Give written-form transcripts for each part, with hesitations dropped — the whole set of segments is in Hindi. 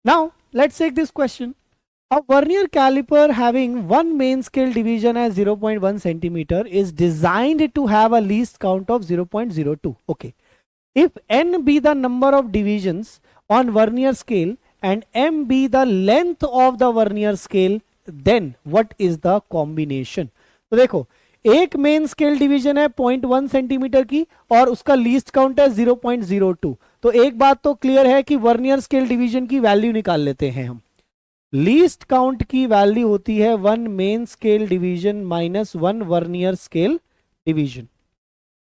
Now let's take this question. A vernier caliper having one main scale division as 0.1 centimeter is designed to have a least count of 0.02. Okay. If n be the number of divisions on vernier scale and m be the length of the vernier scale, then what is the combination? तो देखो, एक मेन स्केल डिवीजन है 0.1 सेंटीमीटर की और उसका लीस्ट काउंट है 0.02. तो एक बात तो क्लियर है कि वर्नियर स्केल डिवीजन की वैल्यू निकाल लेते हैं हम. लीस्ट काउंट की वैल्यू होती है 1 main scale division minus 1 vernier scale division.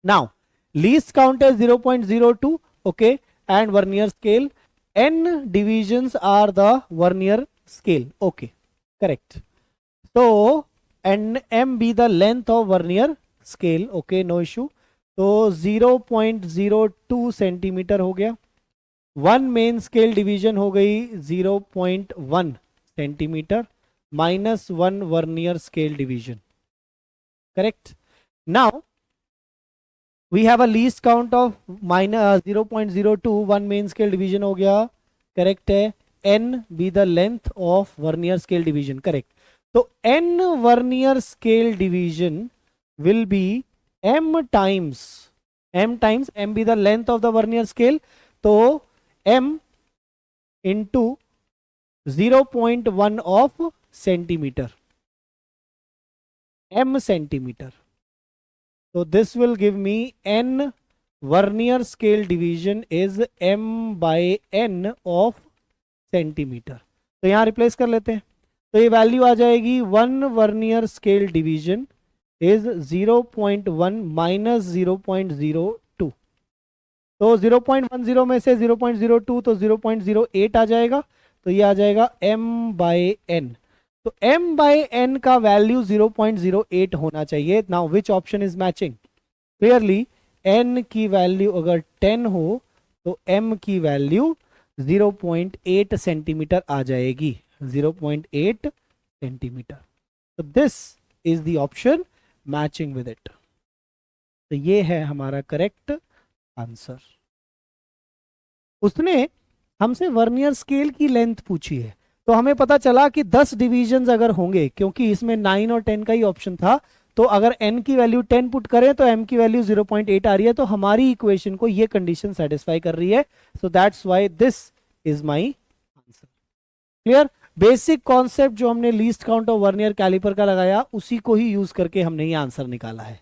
Now least count है 0.02. Okay, and vernier scale n divisions are the vernier scale. Okay, correct. So and m be the length of vernier scale. Okay, no issue. तो 0.02 सेंटीमीटर हो गया. वन मेन स्केल डिवीजन हो गई 0.1 centimetre minus 1 vernier scale division. Correct. Now we have a least count of minus 0.02. One main scale division हो गया. करेक्ट है. n be the length of vernier scale division. Correct. तो n vernier scale division will be m times m be the length of the vernier scale. तो m into 0.1 of centimeter, m centimeter. So this will give me n vernier scale division is m by n of centimeter. तो यहां रिप्लेस कर लेते हैं. तो ये वैल्यू आ जाएगी 1 vernier scale division is 0.1 minus 0.02. तो 0.10 में से 0.02 तो 0.08 आ जाएगा. तो ये आ जाएगा m बाई n. तो m बाई n का वैल्यू 0.08 होना चाहिए. Now which option is matching? Clearly n की वैल्यू अगर 10 हो तो m की वैल्यू 0.8 सेंटीमीटर आ जाएगी. 0.8 सेंटीमीटर. तो this is the option matching with it. तो ये है हमारा करेक्ट आंसर. उसने हमसे वर्नियर स्केल की लेंथ पूछी है. तो हमें पता चला कि 10 डिवीजन अगर होंगे, क्योंकि इसमें 9 और 10 का ही ऑप्शन था, तो अगर n की वैल्यू 10 पुट करें तो m की वैल्यू 0.8 आ रही है. तो हमारी इक्वेशन को ये कंडीशन सेटिस्फाई कर रही है. So that's why this is my answer. Clear? Basic concept जो हमने least count of vernier calliper का लगाया उसी को ही यूज करके हमने ये आंसर निकाला है.